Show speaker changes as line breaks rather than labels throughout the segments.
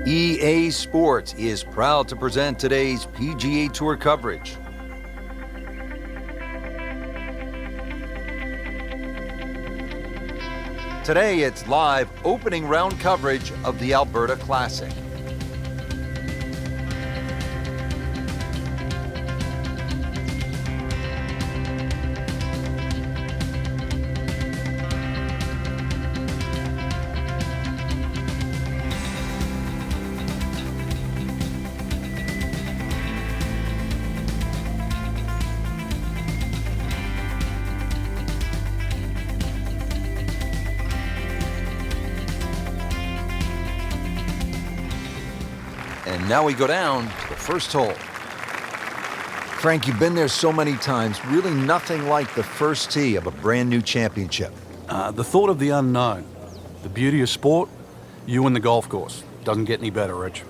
EA Sports is proud to present today's PGA Tour coverage. Today, it's live opening round coverage of the Alberta Classic. And now we go down to the first hole. Frank, you've been there so many times. Really nothing like the first tee of a brand new championship.
The thought of the unknown, the beauty of sport, you and the golf course. Doesn't get any better, Rich.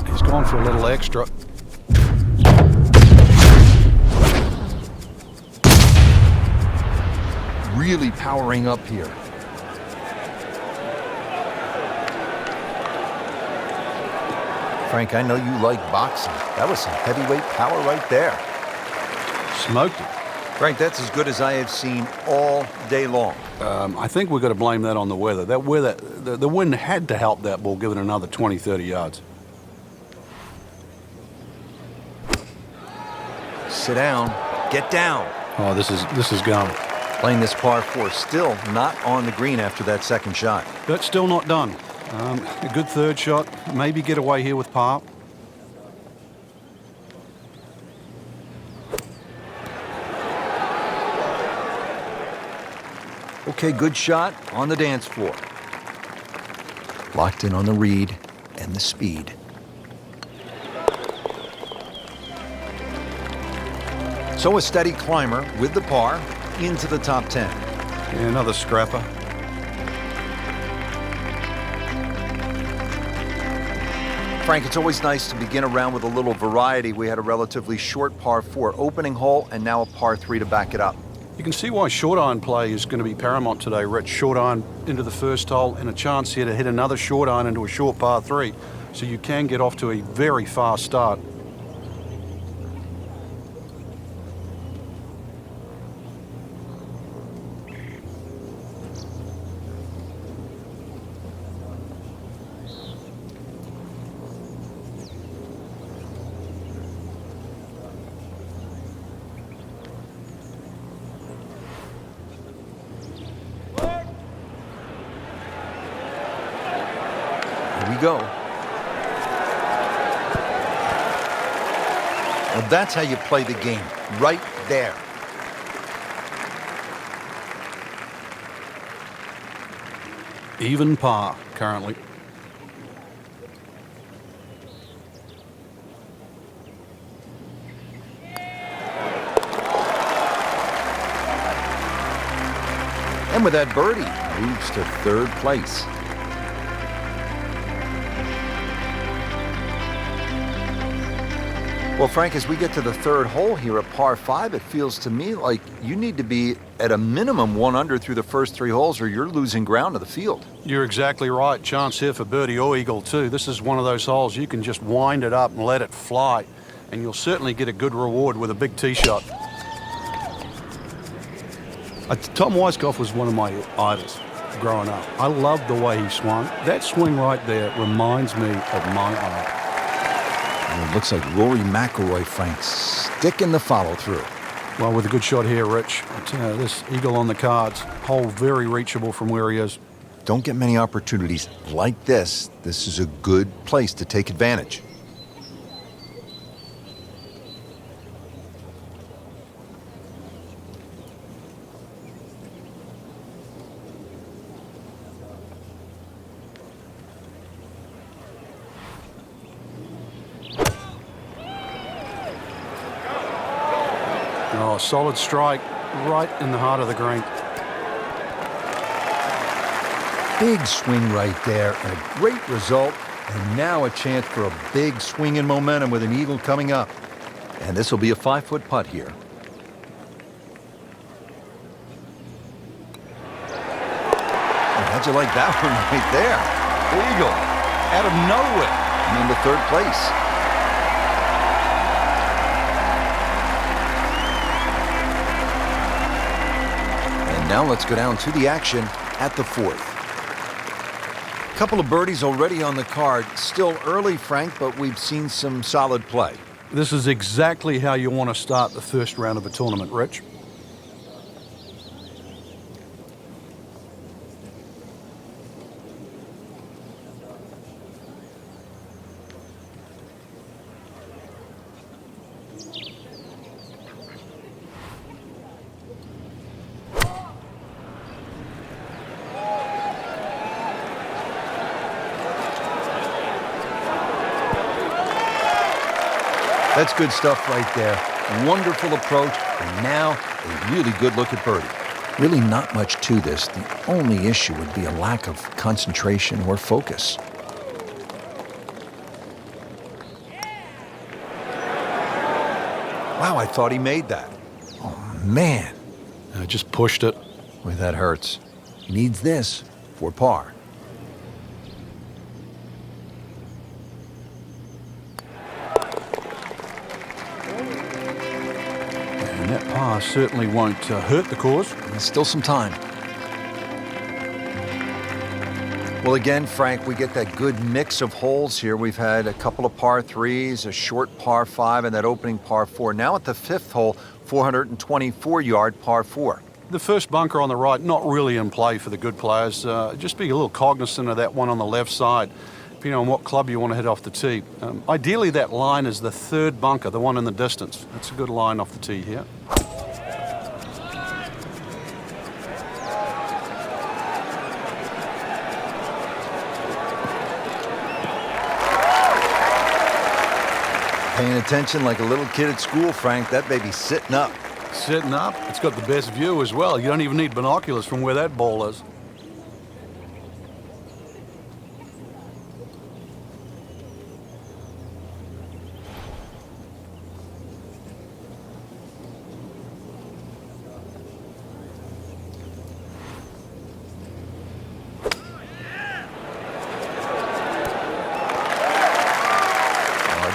He's gone for a little extra.
Really powering up here. Frank, I know you like boxing. That was some heavyweight power right there.
Smoked it.
Frank, that's as good as I have seen all day long.
I think we've got to blame that on the weather. That weather, the wind had to help that ball give it another 20, 30 yards.
Sit down. Get down.
Oh, this is gone.
Playing this par 4, still not on the green after that second shot.
But still not done. A good third shot. Maybe get away here with par.
Okay, good shot on the dance floor. Locked in on the read and the speed. So a steady climber with the par into the top 10.
Yeah, another scrapper.
Frank, it's always nice to begin a round with a little variety. We had a relatively short par 4 opening hole and now a par 3 to back it up.
You can see why short iron play is going to be paramount today, Rich. Short iron into the first hole and a chance here to hit another short iron into a short par 3. So you can get off to a very fast start.
Here we go. Well, that's how you play the game, right there.
Even par currently.
And with that birdie, moves to third place. Well, Frank, as we get to the third hole here at par 5, it feels to me like you need to be at a minimum 1 under through the first 3 holes or you're losing ground to the field.
You're exactly right. Chance here for birdie or eagle too. This is one of those holes you can just wind it up and let it fly, and you'll certainly get a good reward with a big tee shot. Tom Weiskopf was one of my idols growing up. I loved the way he swung. That swing right there reminds me of my idol.
And it looks like Rory McIlroy, Frank, sticking the follow-through.
Well, with a good shot here, Rich. This eagle on the cards, hole very reachable from where he is.
Don't get many opportunities like this. This is a good place to take advantage.
Oh, solid strike right in the heart of the green.
Big swing right there and a great result. And now a chance for a big swing in momentum with an eagle coming up. And this will be a 5-foot putt here. How'd you like that one right there?
Eagle, out of nowhere.
And into third place. And now let's go down to the action at the fourth. Couple of birdies already on the card. Still early, Frank, but we've seen some solid play.
This is exactly how you want to start the first round of a tournament, Rich.
That's good stuff right there. Wonderful approach, and now a really good look at birdie. Really not much to this. The only issue would be a lack of concentration or focus. Wow, I thought he made that. Oh, man.
I just pushed it.
Boy, that hurts. He needs this for par.
And that par certainly won't hurt the cause.
There's still some time. Well, again, Frank, we get that good mix of holes here. We've had a couple of par threes, a short par five, and that opening par four. Now at the fifth hole, 424-yard par four.
The first bunker on the right, not really in play for the good players. Just be a little cognizant of that one on the left side, depending on what club you want to hit off the tee. Ideally, that line is the third bunker, the one in the distance. That's a good line off the tee here.
Paying attention like a little kid at school, Frank. That baby's sitting up.
Sitting up. It's got the best view as well. You don't even need binoculars from where that ball is.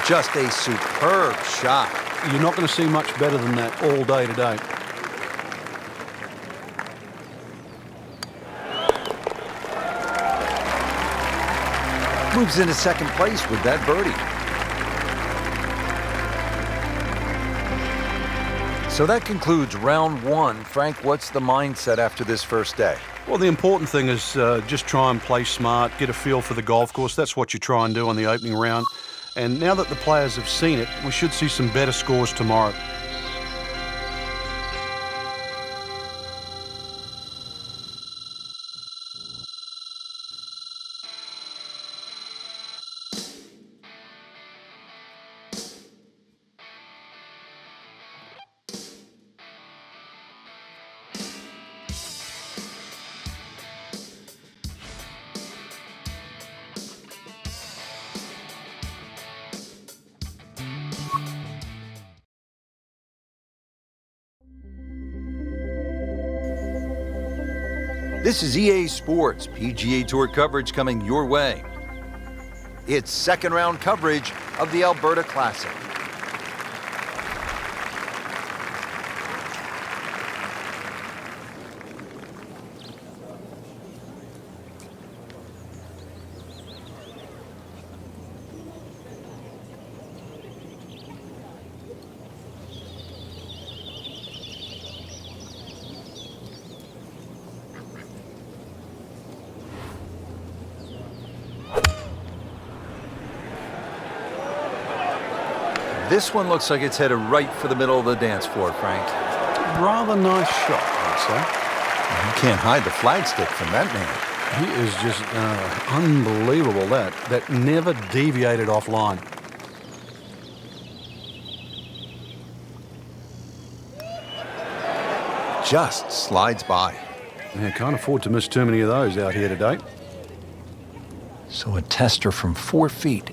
Just a superb shot.
You're not going to see much better than that all day today.
Moves into second place with that birdie. So that concludes round one. Frank, what's the mindset after this first day?
Well, the important thing is just try and play smart, get a feel for the golf course. That's what you try and do on the opening round. And now that the players have seen it, we should see some better scores tomorrow.
This is EA Sports PGA Tour coverage coming your way. It's second round coverage of the Alberta Classic. This one looks like it's headed right for the middle of the dance floor, Frank.
Rather nice shot, I'd say.
You can't hide the flagstick from that man.
He is just unbelievable, that never deviated offline.
Just slides by.
Yeah, can't afford to miss too many of those out here today.
So a tester from 4 feet.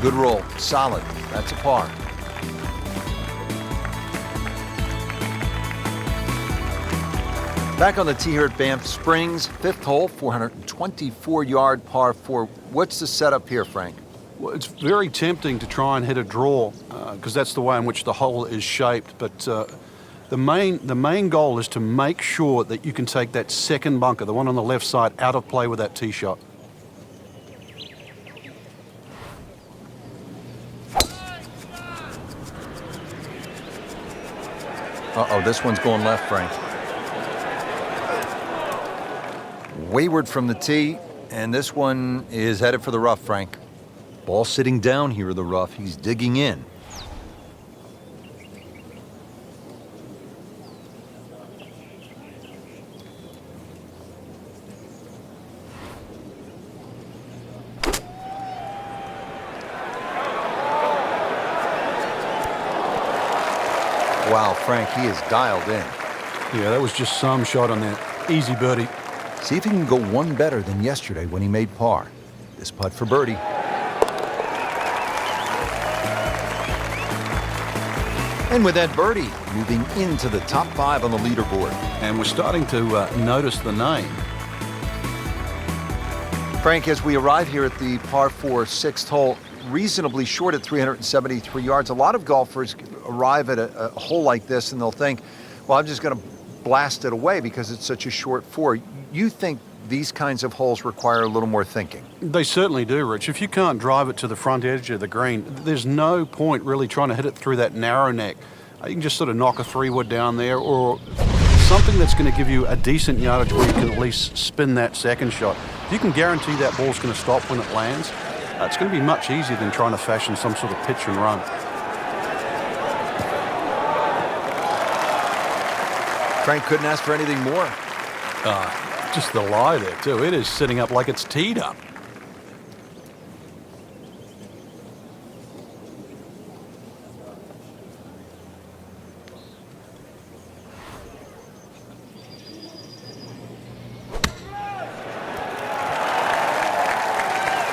Good roll. Solid. That's a par. Back on the tee here at Banff Springs, fifth hole, 424-yard par 4. What's the setup here, Frank?
Well, it's very tempting to try and hit a draw because that's the way in which the hole is shaped. But the main goal is to make sure that you can take that second bunker, the one on the left side, out of play with that tee shot.
Uh-oh, this one's going left, Frank. Wayward from the tee, and this one is headed for the rough, Frank. Ball sitting down here in the rough. He's digging in. Wow, Frank, he is dialed in.
Yeah, that was just some shot on there. Easy birdie.
See if he can go one better than yesterday when he made par. This putt for birdie. And with that birdie, moving into the top 5 on the leaderboard.
And we're starting to notice the name.
Frank, as we arrive here at the par 4 sixth hole, reasonably short at 373 yards, a lot of golfers arrive at a hole like this and they'll think, well, I'm just going to blast it away because it's such a short 4. You think these kinds of holes require a little more thinking?
They certainly do, Rich. If you can't drive it to the front edge of the green, there's no point really trying to hit it through that narrow neck. You can just sort of knock a 3-wood down there or something that's going to give you a decent yardage where you can at least spin that second shot. If you can guarantee that ball's going to stop when it lands, it's going to be much easier than trying to fashion some sort of pitch and run.
Frank couldn't ask for anything more.
Just the lie there, too. It is sitting up like it's teed up.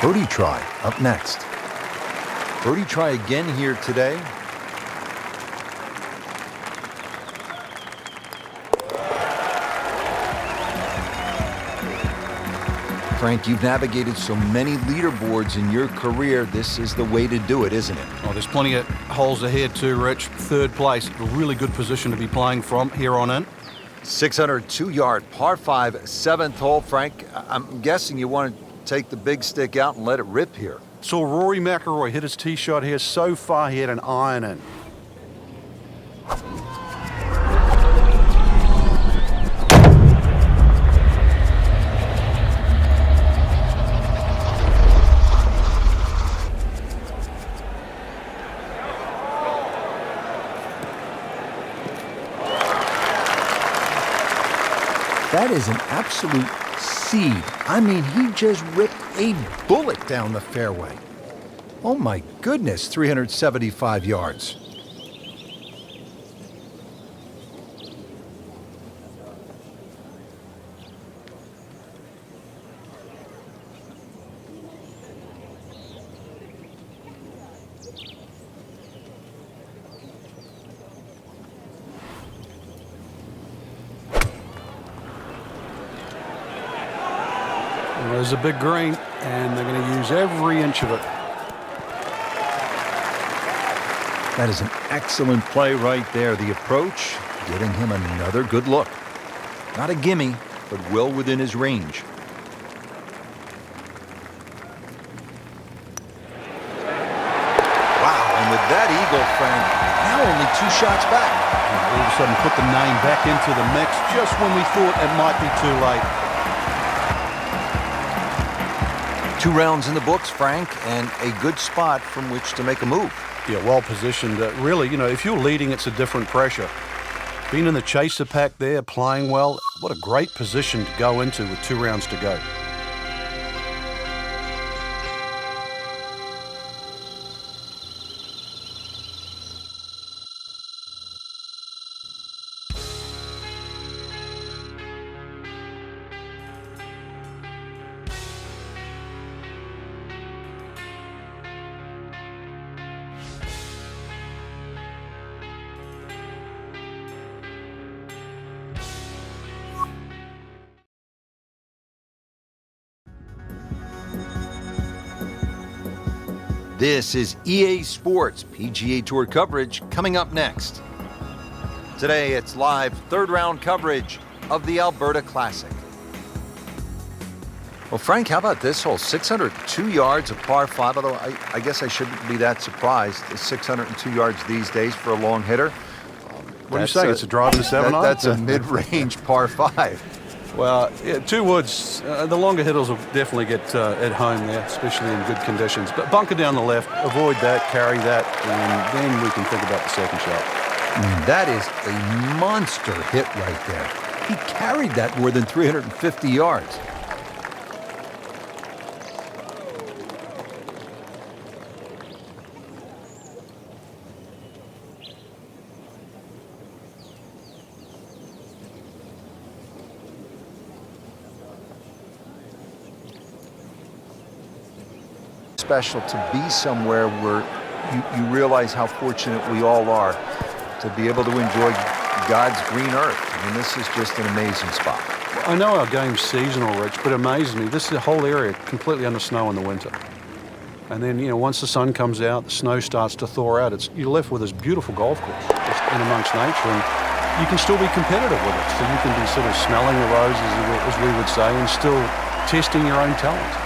Birdie try up next. Birdie try again here today. Frank, you've navigated so many leaderboards in your career. This is the way to do it, isn't it?
Oh, there's plenty of holes ahead too, Rich. Third place, a really good position to be playing from here on in.
602-yard par 5 seventh hole. Frank, I'm guessing you want to take the big stick out and let it rip here.
Saw Rory McIlroy hit his tee shot here. So far, he had an iron in.
That is an absolute seed. I mean, he just ripped a bullet down the fairway. Oh my goodness, 375 yards.
There's a big green, and they're going to use every inch of it.
That is an excellent play right there. The approach, giving him another good look. Not a gimme, but well within his range. Wow, and with that eagle, Frank, now only 2 shots back.
And all of a sudden put the name back into the mix just when we thought it might be too late.
2 rounds in the books, Frank, and a good spot from which to make a move.
Yeah, well positioned. Really, you know, if you're leading, it's a different pressure. Being in the chaser pack there, playing well, what a great position to go into with 2 rounds to go.
This is EA Sports PGA Tour coverage coming up next. Today it's live third round coverage of the Alberta Classic. Well, Frank, how about this hole? 602 yards, a par 5, although I guess I shouldn't be that surprised. 602 yards these days for a long hitter.
What are you saying? It's a drive and a 7-iron?
That's a mid-range par 5.
Well, yeah, 2 woods, the longer hitters will definitely get at home there, especially in good conditions. But bunker down the left, avoid that, carry that, and then we can think about the second shot.
That is a monster hit right there. He carried that more than 350 yards. Special to be somewhere where you realize how fortunate we all are to be able to enjoy God's green earth. I mean, this is just an amazing spot.
I know our game's seasonal, Rich, but it amazes me. This is the whole area completely under snow in the winter. And then, once the sun comes out, the snow starts to thaw out. You're left with this beautiful golf course just in amongst nature, and you can still be competitive with it. So you can be sort of smelling the roses, as we would say, and still testing your own talent.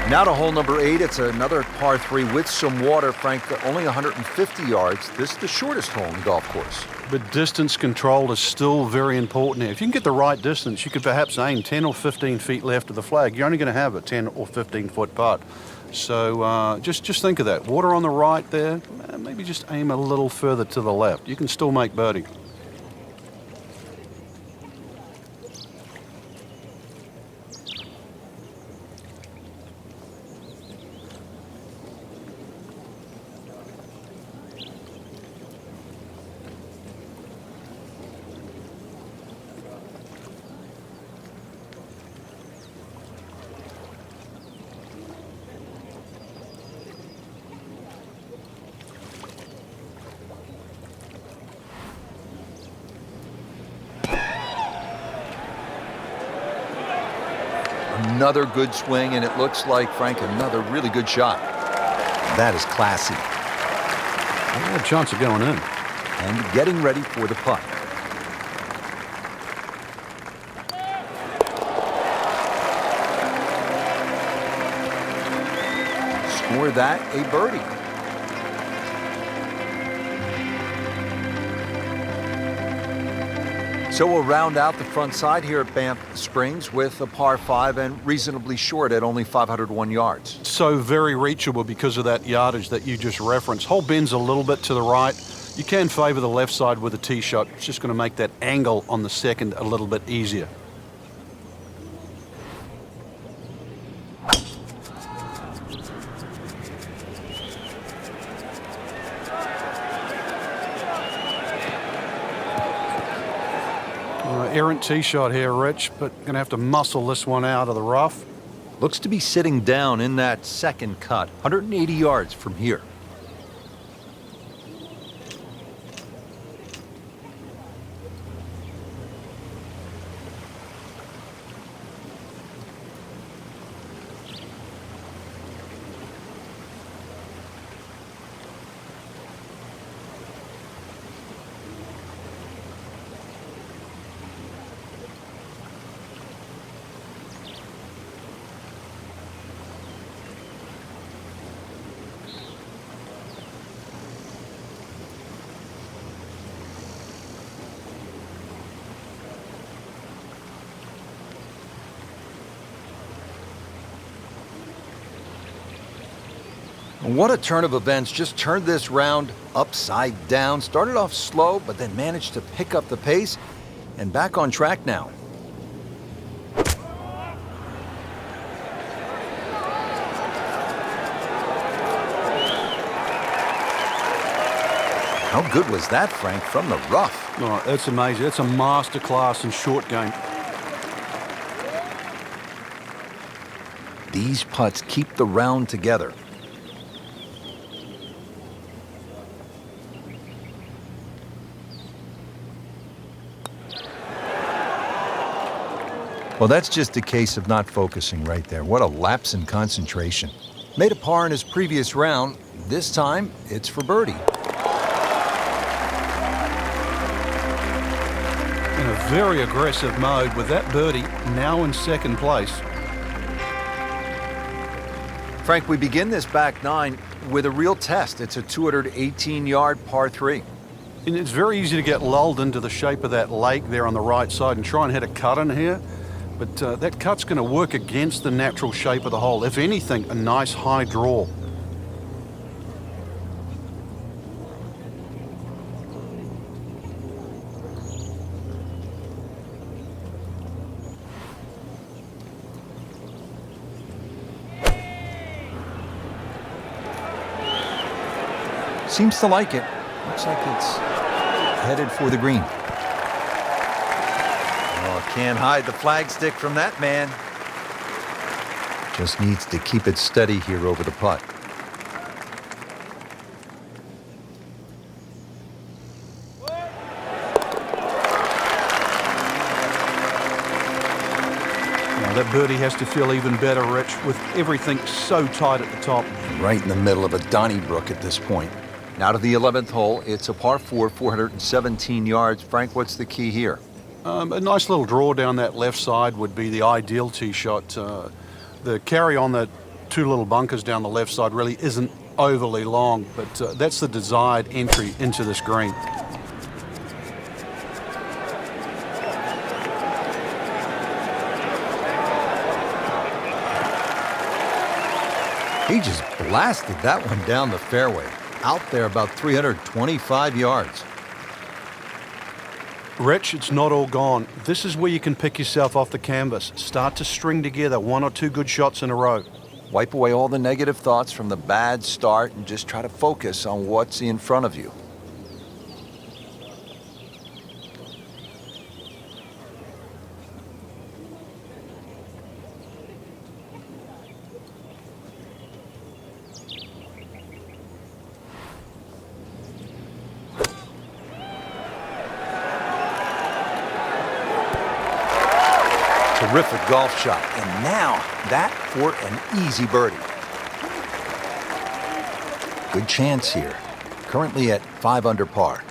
Now to hole number 8. It's another par 3 with some water, Frank. Only 150 yards. This is the shortest hole in the golf course.
But distance control is still very important here. If you can get the right distance, you could perhaps aim 10 or 15 feet left of the flag. You're only going to have a 10 or 15-foot putt. So just think of that. Water on the right there, maybe just aim a little further to the left. You can still make birdie.
Another good swing, and it looks like, Frank, another really good shot. That is classy.
I had a chance of going in.
And getting ready for the putt. Score that a birdie. So we'll round out the front side here at Banff Springs with a par 5 and reasonably short at only 501 yards.
So very reachable because of that yardage that you just referenced. Hole bends a little bit to the right. You can favor the left side with a tee shot. It's just going to make that angle on the second a little bit easier. Errant tee shot here, Rich, but going to have to muscle this one out of the rough.
Looks to be sitting down in that second cut, 180 yards from here. What a turn of events. Just turned this round upside down. Started off slow, but then managed to pick up the pace and back on track now. How good was that, Frank, from the rough?
Oh, that's amazing. That's a masterclass in short game.
These putts keep the round together. Well, that's just a case of not focusing right there. What a lapse in concentration. Made a par in his previous round. This time, it's for birdie.
In a very aggressive mode with that birdie now in second place.
Frank, we begin this back nine with a real test. It's a 218-yard par 3.
And it's very easy to get lulled into the shape of that lake there on the right side and try and hit a cut in here. But that cut's going to work against the natural shape of the hole. If anything, a nice high draw.
Seems to like it. Looks like it's headed for the green. Oh, can't hide the flagstick from that man. Just needs to keep it steady here over the putt.
Now that birdie has to feel even better, Rich, with everything so tight at the top.
Right in the middle of a Donnybrook at this point. Now to the 11th hole. It's a par 4, 417 yards. Frank, what's the key here?
A nice little draw down that left side would be the ideal tee shot. The carry on the two little bunkers down the left side really isn't overly long, but that's the desired entry into this green.
He just blasted that one down the fairway. Out there about 325 yards.
Rich, it's not all gone. This is where you can pick yourself off the canvas. Start to string together one or two good shots in a row.
Wipe away all the negative thoughts from the bad start and just try to focus on what's in front of you. Terrific golf shot, and now that for an easy birdie. Good chance here. Currently at 5 under par.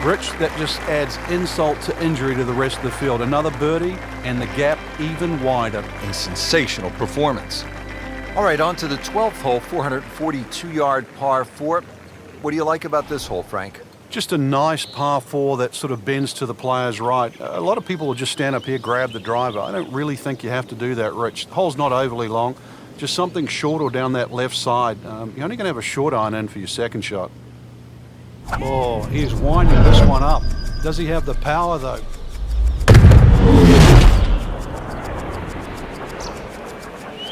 Rich, that just adds insult to injury to the rest of the field. Another birdie, and the gap even wider.
A sensational performance. All right, on to the 12th hole, 442-yard par 4. What do you like about this hole, Frank?
Just a nice par 4 that sort of bends to the player's right. A lot of people will just stand up here, grab the driver. I don't really think you have to do that, Rich. The hole's not overly long. Just something short or down that left side. You're only going to have a short iron in for your second shot. Oh, he's winding this one up. Does he have the power, though?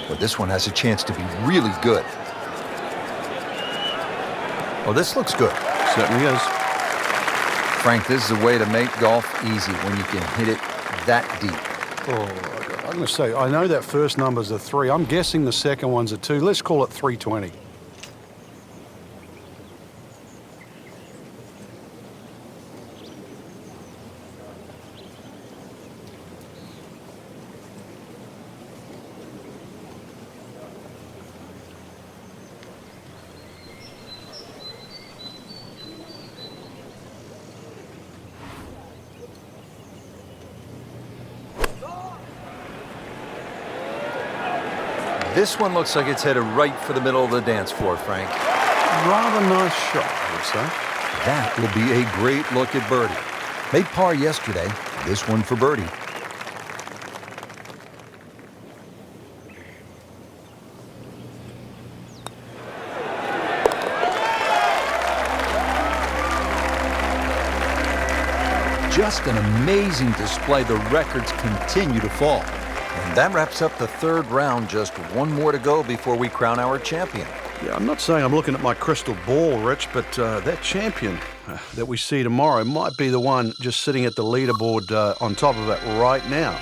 Well, this one has a chance to be really good. Well, this looks good.
Certainly is.
Frank, this is a way to make golf easy when you can hit it that deep.
Oh, I'm going to say, I know that first number's a 3. I'm guessing the second one's a 2. Let's call it 320.
This one looks like it's headed right for the middle of the dance floor, Frank.
Rather nice shot, I would say.
That will be a great look at birdie. Made par yesterday. This one for birdie. Just an amazing display. The records continue to fall. And that wraps up the third round. Just one more to go before we crown our champion.
Yeah, I'm not saying I'm looking at my crystal ball, Rich, but that champion that we see tomorrow might be the one just sitting at the leaderboard on top of it right now.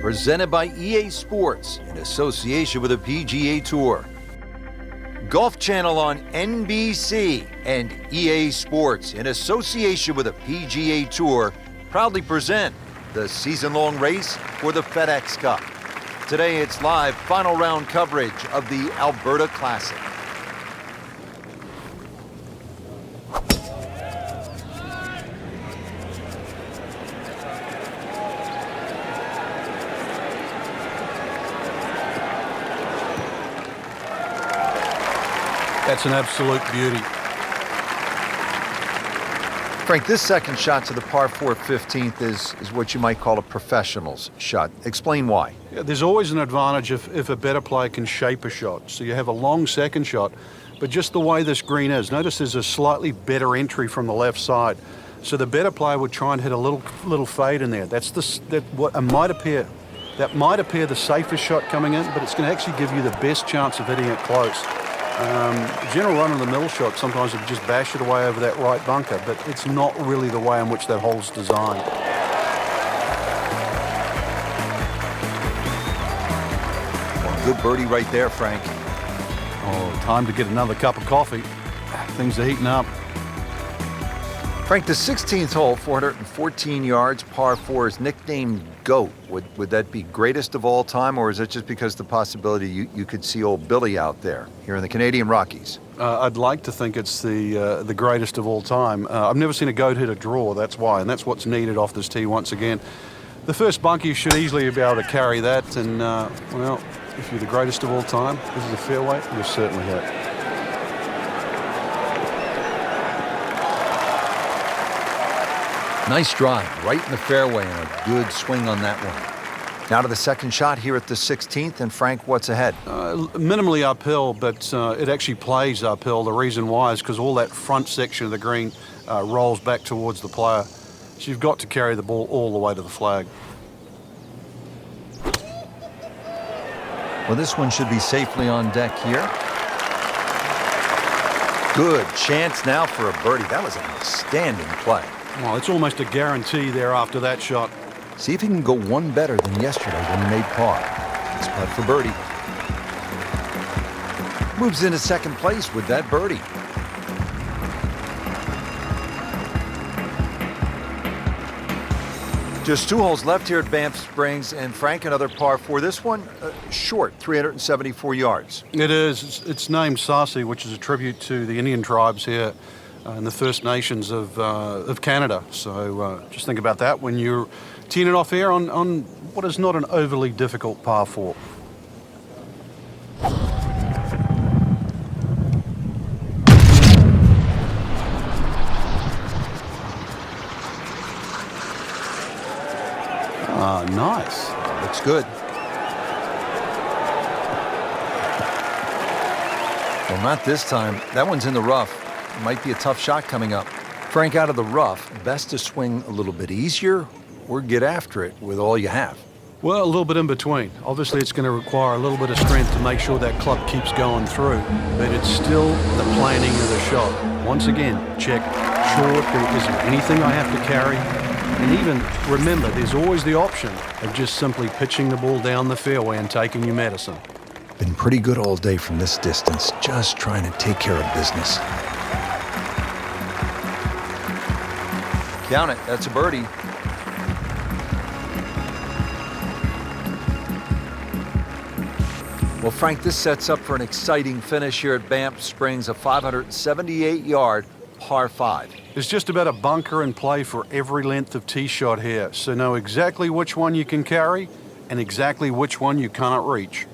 presented by EA Sports in association with the PGA Tour. Golf Channel on NBC and EA Sports in association with the PGA Tour proudly present the season-long race for the FedEx Cup. Today it's live final round coverage of the Alberta Classic.
That's an absolute beauty.
Frank, this second shot to the par 4 15th is what you might call a professional's shot. Explain why.
Yeah, there's always an advantage if a better player can shape a shot. So you have a long second shot, but just the way this green is, notice there's a slightly better entry from the left side. So the better player would try and hit a little fade in there. That might appear the safest shot coming in, but it's going to actually give you the best chance of hitting it close. General run-of-the-mill shot, sometimes it just bash it away over that right bunker, but it's not really the way in which that hole's designed.
Well, good birdie right there, Frank.
Oh, time to get another cup of coffee. Things are heating up.
Frank, the 16th hole, 414 yards, par 4 is nicknamed GOAT. Would that be greatest of all time, or is it just because the possibility you could see old Billy out there here in the Canadian Rockies?
I'd like to think it's the greatest of all time. I've never seen a GOAT hit a draw, that's why, and that's what's needed off this tee once again. The first bunker should easily be able to carry that, and, well, if you're the greatest of all time, this is a fairway, you'll certainly hit.
Nice drive, right in the fairway, and a good swing on that one. Now to the second shot here at the 16th, and Frank, what's ahead?
Minimally uphill, but it actually plays uphill. The reason why is because all that front section of the green rolls back towards the player. So you've got to carry the ball all the way to the flag.
Well, this one should be safely on deck here. Good chance now for a birdie. That was an outstanding play.
Well, it's almost a guarantee there after that shot.
See if he can go one better than yesterday when he made par. It's putt for birdie. Moves into second place with that birdie. Just 2 holes left here at Banff Springs, and Frank, another par 4. This one, short, 374 yards.
It is. It's named Sarsi, which is a tribute to the Indian tribes here and the First Nations of Canada. So just think about that when you're teeing it off here on what is not an overly difficult par 4. Ah, nice.
Looks good. Well, not this time. That one's in the rough. Might be a tough shot coming up. Frank, out of the rough, best to swing a little bit easier or get after it with all you have?
Well, a little bit in between. Obviously, it's going to require a little bit of strength to make sure that club keeps going through, but it's still the planning of the shot. Once again, check short, there isn't anything I have to carry. And even, remember, there's always the option of just simply pitching the ball down the fairway and taking your medicine.
Been pretty good all day from this distance, just trying to take care of business. Count it, that's a birdie. Well, Frank, this sets up for an exciting finish here at Banff Springs, a 578-yard par 5.
There's just about a bunker in play for every length of tee shot here, so know exactly which one you can carry and exactly which one you cannot reach.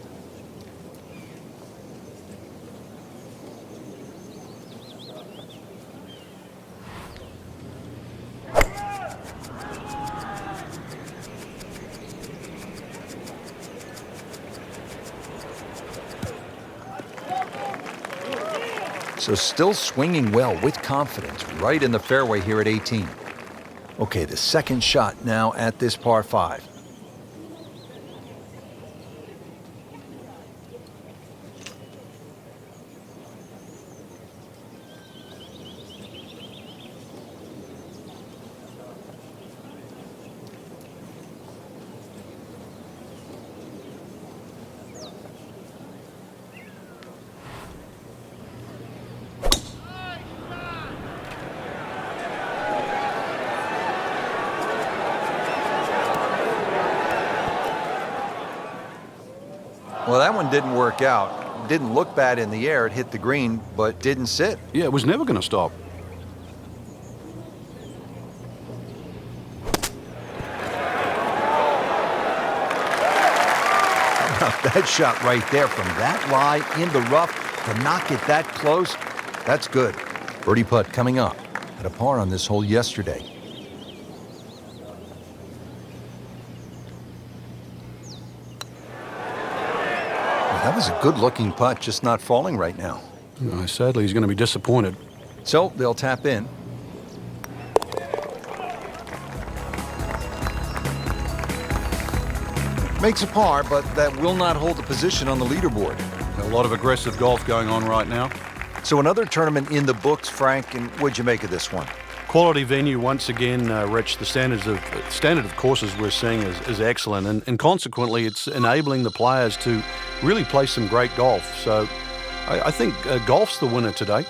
So still swinging well with confidence right in the fairway here at 18. Okay, the second shot now at this par 5. Well, that one didn't work out. It didn't look bad in the air. It hit the green, but didn't sit.
Yeah, it was never going to stop.
That shot right there from that lie in the rough to not get that close, that's good. Birdie putt coming up. Had a par on this hole yesterday. That was a good-looking putt, just not falling right now.
Sadly, he's going to be disappointed.
So they'll tap in. Makes a par, but that will not hold the position on the leaderboard.
A lot of aggressive golf going on right now.
So another tournament in the books, Frank, and what'd you make of this one?
Quality venue once again, Rich. The standard of courses we're seeing is excellent, and consequently, it's enabling the players to really play some great golf. So, I think golf's the winner today.